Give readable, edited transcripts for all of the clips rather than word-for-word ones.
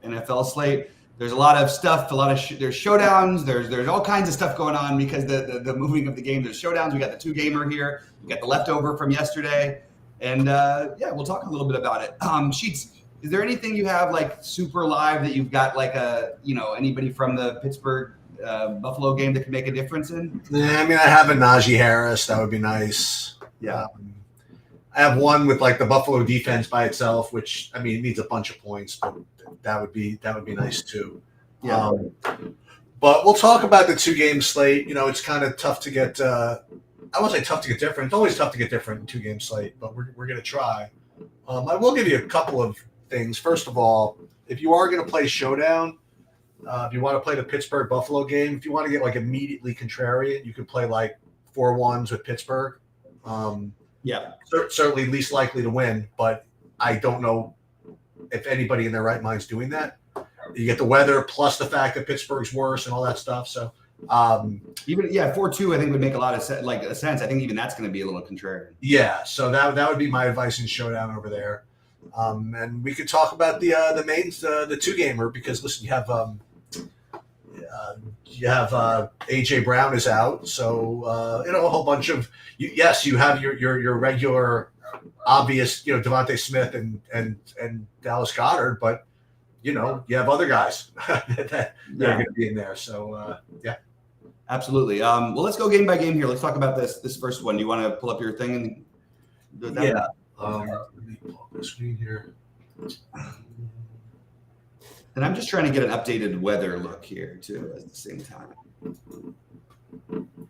NFL slate. There's a lot of stuff, there's showdowns, there's all kinds of stuff going on because the moving of the game. There's showdowns. We got the 2-gamer here. We got the leftover from yesterday, and we'll talk a little bit about it. Sheets, is there anything you have like super live that you've got like anybody from the Pittsburgh Buffalo game that could make a difference in? Yeah, I mean, I have a Najee Harris. That would be nice. Yeah. I have one with like the Buffalo defense by itself, which I mean, it needs a bunch of points, but that would be nice too. Yeah. But we'll talk about the 2-game slate. It's kind of tough to get. I won't say tough to get different. It's always tough to get different in 2-game slate, but we're going to try. I will give you a couple of things. First of all, if you are going to play Showdown, if you want to play the Pittsburgh Buffalo game, if you want to get like immediately contrarian, you can play like 4-1s with Pittsburgh. Certainly least likely to win, but I don't know if anybody in their right mind's doing that. You get the weather plus the fact that Pittsburgh's worse and all that stuff. So even 4-2, I think would make a lot of sense. I think even that's going to be a little contrarian. Yeah, so that would be my advice in Showdown over there. And we could talk about the mains, the 2-gamer, because listen, you have AJ Brown is out, so a whole bunch of you have your regular obvious Devontae Smith and Dallas Goedert, but you have other guys that are going to be in there. So absolutely. Well, let's go game by game here. Let's talk about this first one. Do you want to pull up your thing and do it that way? Let me pull up the screen here. And I'm just trying to get an updated weather look here too at the same time,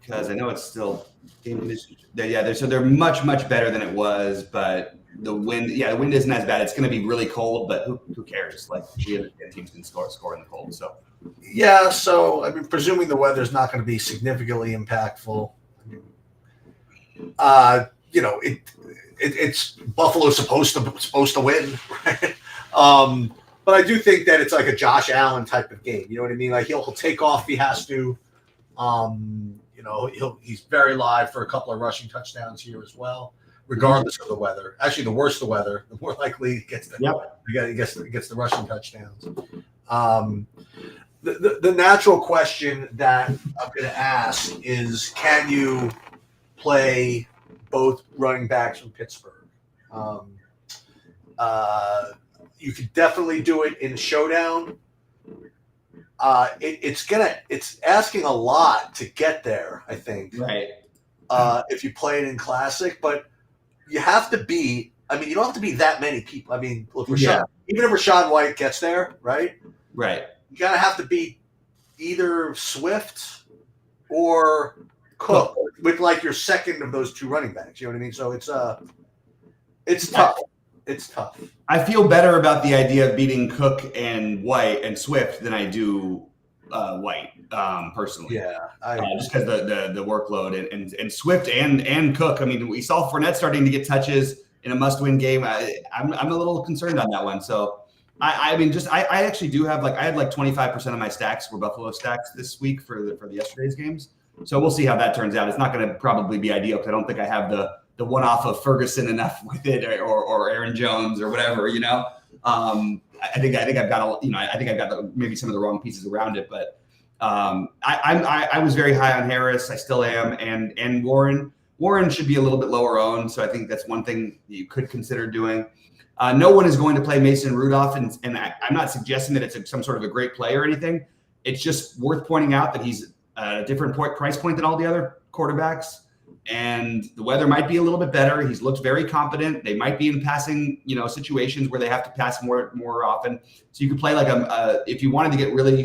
because I know it's still game conditions. So they're much better than it was, but the wind isn't as bad. It's going to be really cold, but who cares? Like the other teams can score in the cold. So so I mean, presuming the weather's not going to be significantly impactful. It's Buffalo's supposed to win, right? But I do think that it's like a Josh Allen type of game. You know what I mean? Like he'll take off if he has to. He's very live for a couple of rushing touchdowns here as well, regardless of the weather. Actually, the worse the weather, the more likely he gets the rushing touchdowns. The natural question that I'm going to ask is, can you play both running backs from Pittsburgh? You could definitely do it in Showdown. It's asking a lot to get there, I think. Right. If you play it in Classic, but you have to be. I mean, you don't have to be that many people. I mean, look, even if Rachaad White gets there, right? Right. You gotta have to be either Swift or Cook with like your second of those 2 running backs. You know what I mean? So it's tough. It's tough. I feel better about the idea of beating Cook and White and Swift than I do White personally. Yeah, just because the workload and Swift and Cook. I mean, we saw Fournette starting to get touches in a must-win game. I'm a little concerned on that one. So I actually do have I had 25% of my stacks were Buffalo stacks this week for the yesterday's games. So we'll see how that turns out. It's not going to probably be ideal because I don't think I have the one-off of Ferguson enough with it, or Aaron Jones or whatever. I think I've got maybe some of the wrong pieces around it, but I was very high on Harris. I still am, and Warren. Warren should be a little bit lower owned, so I think that's one thing you could consider doing. No one is going to play Mason Rudolph, and I'm not suggesting that it's some sort of a great play or anything. It's just worth pointing out that he's at a different price point than all the other quarterbacks. And the weather might be a little bit better. He's looked very competent. They might be in passing, situations where they have to pass more often. So you could play if you wanted to get really,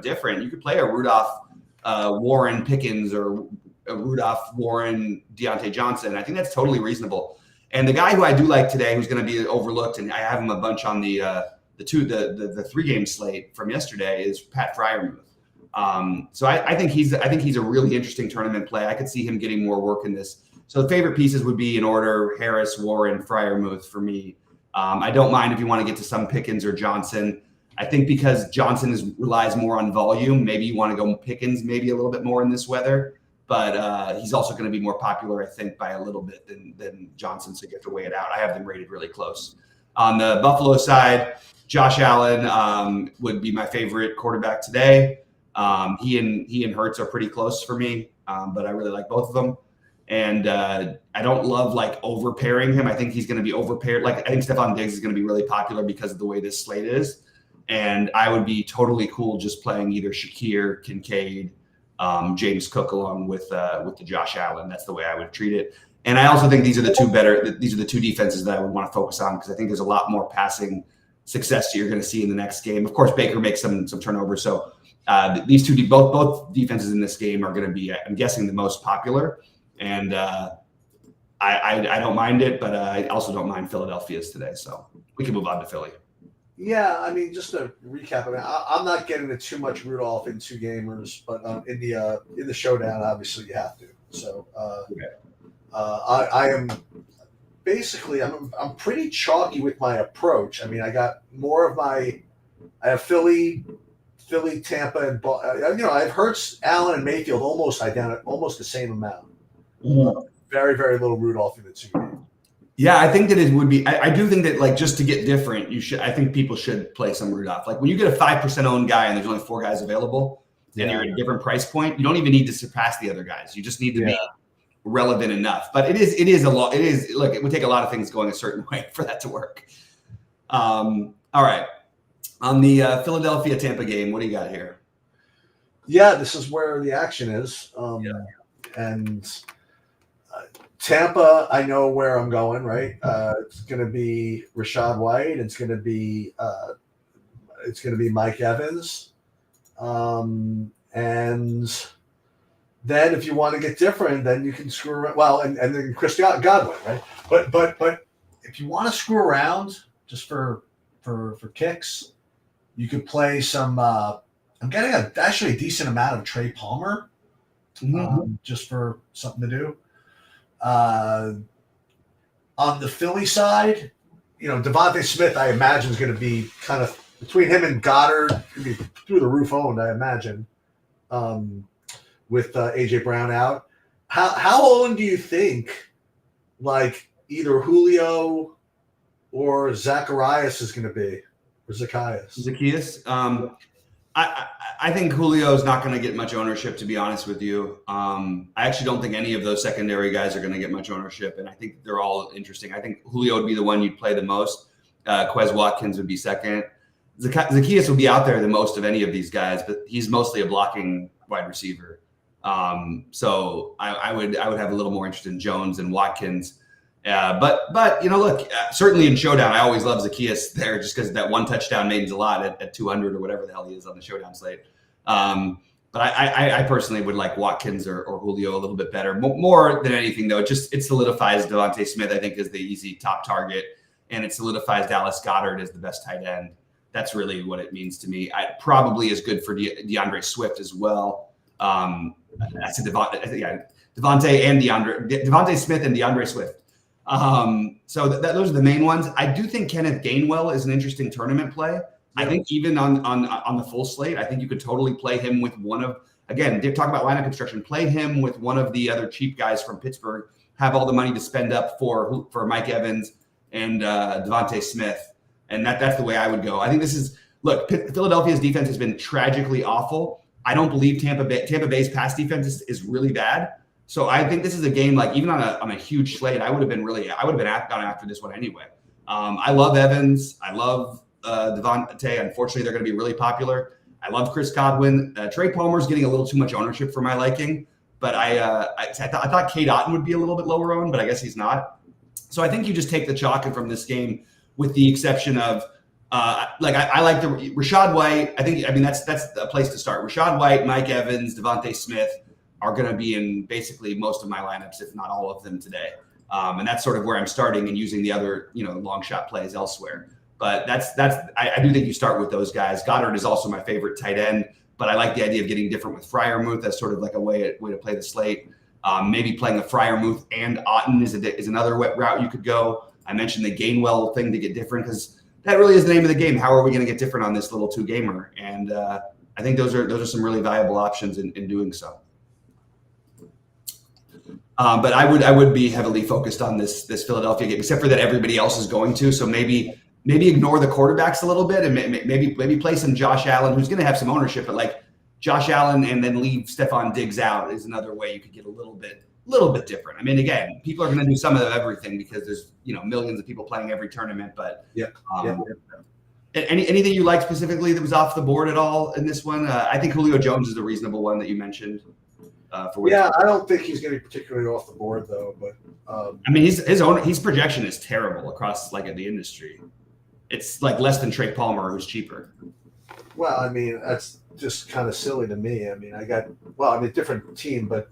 different, you could play a Rudolph, Warren Pickens, or a Rudolph, Warren, Deontay Johnson. I think that's totally reasonable. And the guy who I do like today, who's going to be overlooked, and I have him a bunch on the 3-game slate from yesterday, is Pat Freiermuth. So I think he's a really interesting tournament play. I could see him getting more work in this. So the favorite pieces would be in order: Harris, Warren, Freiermuth for me. I don't mind if you want to get to some Pickens or Johnson. I think because Johnson relies more on volume, maybe you want to go Pickens maybe a little bit more in this weather. But he's also going to be more popular, I think, by a little bit than Johnson. So you have to weigh it out. I have them rated really close. On the Buffalo side, Josh Allen would be my favorite quarterback today. He and Hurts are pretty close for me, but I really like both of them. And I don't love like over pairing him. I think he's going to be over paired. Like I think Stephon Diggs is going to be really popular because of the way this slate is. And I would be totally cool just playing either Shakir, Kincaid, James Cook along with the Josh Allen. That's the way I would treat it. And I also think these are the two defenses that I would want to focus on because I think there's a lot more passing success you're going to see in the next game. Of course, Baker makes some turnovers, so these two both defenses in this game are going to be, I'm guessing, the most popular. And I don't mind it, but I also don't mind Philadelphia's today. So we can move on to Philly. Yeah, I mean, just to recap, I'm not getting into too much Rudolph in two gamers, but in the showdown, obviously you have to. So I am basically I'm pretty chalky with my approach. I mean, I got more of I have Philly, Tampa, and I have Hurts, Allen, and Mayfield almost the same amount. Very, very little Rudolph in the two games. Yeah, I think that it would be. I do think that like just to get different, I think people should play some Rudolph. Like when you get a 5% owned guy and there's only 4 guys available, and you're at a different price point, you don't even need to surpass the other guys. You just need to be relevant enough. But it is a lot. It is look. It would take a lot of things going a certain way for that to work. All right, on the Philadelphia Tampa game, what do you got here? Yeah, this is where the action is, and. Tampa, I know where I'm going, right? It's going to be Rachaad White. It's going to be Mike Evans, and then if you want to get different, then you can screw around. Well, and then Chris Godwin, right? But if you want to screw around just for kicks, you could play some. I'm getting actually a decent amount of Trey Palmer, just for something to do. On the Philly side, Devontae Smith, I imagine, is going to be kind of between him and Goddard, going to be through the roof owned, I imagine, with A.J. Brown out. How owned do you think, like, either Julio or Zacharias is going to be? Or Zacchaeus? I think Julio is not going to get much ownership, to be honest with you. I actually don't think any of those secondary guys are going to get much ownership, and I think they're all interesting. I think Julio would be the one you'd play the most. Quez Watkins would be second. Zacchaeus will be out there the most of any of these guys, but he's mostly a blocking wide receiver. So I would have a little more interest in Jones and Watkins. But look, certainly in Showdown, I always love Zacchaeus there just because that one touchdown means a lot at 200 or whatever the hell he is on the Showdown slate. But I personally would like Watkins or Julio a little bit better. More than anything, though, it solidifies Devontae Smith, I think, is the easy top target, and it solidifies Dallas Goedert as the best tight end. That's really what it means to me. Probably is good for DeAndre Swift as well. I said Devontae and Devontae Smith and DeAndre Swift. So those are the main ones. I do think Kenneth Gainwell is an interesting tournament play. I think even on the full slate, I think you could totally play him with one of, again, talk about lineup construction, play him with one of the other cheap guys from Pittsburgh, have all the money to spend up for Mike Evans and Devontae Smith. And that's the way I would go. I think Philadelphia's defense has been tragically awful. I don't believe Tampa Bay's pass defense is really bad. So I think this is a game, like, even on a huge slate, I would have gone after this one anyway. I love Evans. I love Devontae. Unfortunately, they're going to be really popular. I love Chris Godwin. Trey Palmer's getting a little too much ownership for my liking, but I thought Cade Otton would be a little bit lower owned, but I guess he's not. So I think you just take the chalk from this game, with the exception of I like the Rachaad White. I mean that's a place to start. Rachaad White, Mike Evans, Devontae Smith are going to be in basically most of my lineups, if not all of them today. And that's sort of where I'm starting and using the other, long shot plays elsewhere. But I do think you start with those guys. Goddard is also my favorite tight end, but I like the idea of getting different with Freiermuth as sort of like a way to play the slate. Maybe playing a Freiermuth and Otton is another route you could go. I mentioned the Gainwell thing to get different because that really is the name of the game. How are we going to get different on this little 2-gamer? And I think those are some really valuable options in doing so. But I would be heavily focused on this Philadelphia game, except for that everybody else is going to. So maybe maybe ignore the quarterbacks a little bit and maybe play some Josh Allen, who's going to have some ownership, but like Josh Allen and then leave Stephon Diggs out is another way you could get a little bit different. I mean, again, people are going to do some of everything because there's millions of people playing every tournament. But anything you like specifically that was off the board at all in this one? I think Julio Jones is a reasonable one that you mentioned. I don't think he's going to be particularly off the board though. But I mean, his projection is terrible across like the industry. It's like less than Trey Palmer, who's cheaper. Well, I mean, that's just kind of silly to me. I mean, different team, but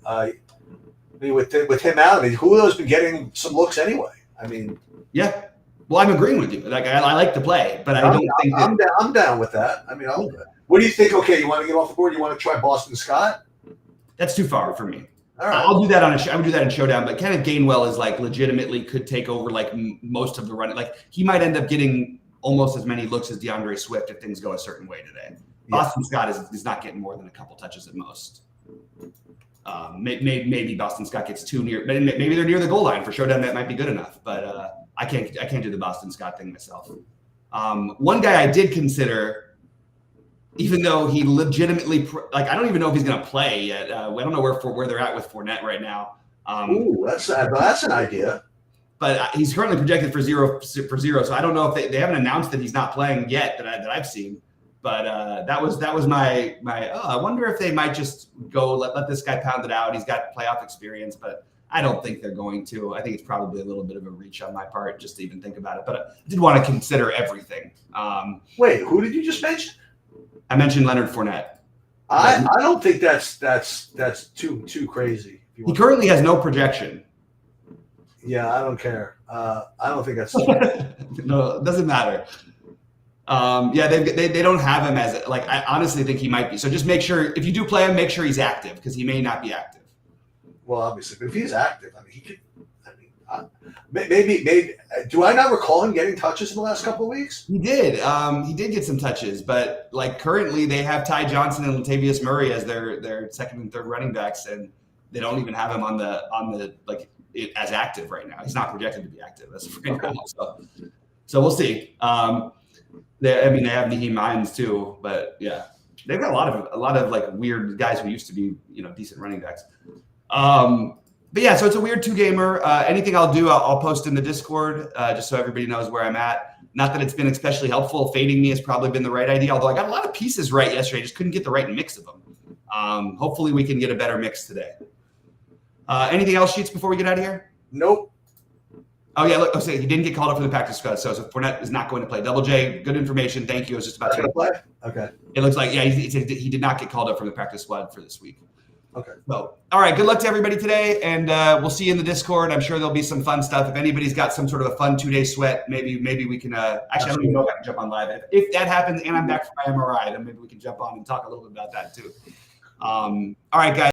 with him out, I mean, Julio's been getting some looks anyway. I mean, yeah. Well, I'm agreeing with you. Like, I like to play, but I don't think I'm down with that. I mean, what do you think? Okay, you want to get off the board? You want to try Boston Scott? That's too far for me. All right. I'll do that I would do that in Showdown, but Kenneth Gainwell is like legitimately could take over like most of the run. Like he might end up getting almost as many looks as DeAndre Swift if things go a certain way today. Boston Scott is not getting more than a couple touches at most. Maybe Boston Scott gets too near, but maybe they're near the goal line for Showdown. That might be good enough, but I can't do the Boston Scott thing myself. One guy I did consider, even though he legitimately I don't even know if he's going to play yet. I don't know where they're at with Fournette right now. That's an idea. But he's currently projected for zero. So I don't know if they haven't announced that he's not playing yet that I've seen. But that was my I wonder if they might just go let this guy pound it out. He's got playoff experience, but I don't think they're going to. I think it's probably a little bit of a reach on my part just to even think about it. But I did want to consider everything. Wait, who did you just mention? I mentioned Leonard Fournette. I don't think that's too crazy. He currently has no projection. Yeah, I don't care. I don't think that's no, it doesn't matter. They don't have him as like I honestly think he might be. So just make sure if you do play him, make sure he's active because he may not be active. Well, obviously, but if he's active, I mean, he could. I mean, maybe. Do I not recall him getting touches in the last couple of weeks? He did. He did get some touches, but like currently they have Ty Johnson and Latavius Murray as their second and third running backs, and they don't even have him on the as active right now. He's not projected to be active. That's right now. So we'll see. They have Naheem Hines too, but yeah, they've got a lot of like weird guys who used to be decent running backs. But yeah, so it's a weird 2-gamer. Anything I'll do, I'll post in the Discord just so everybody knows where I'm at. Not that it's been especially helpful. Fading me has probably been the right idea, although I got a lot of pieces right yesterday. I just couldn't get the right mix of them. Hopefully we can get a better mix today. Anything else, Sheets, before we get out of here? Nope. Oh, yeah, look, he didn't get called up for the practice squad, so Fournette is not going to play. Double J, good information. Thank you. I was just about to play. Okay. It looks like, he did not get called up for the practice squad for this week. Okay. So, all right, good luck to everybody today, and we'll see you in the Discord. I'm sure there'll be some fun stuff. If anybody's got some sort of a fun 2-day sweat, maybe we can actually, I don't even know if I can jump on live. If that happens and I'm back from my MRI, then maybe we can jump on and talk a little bit about that too. All right, guys.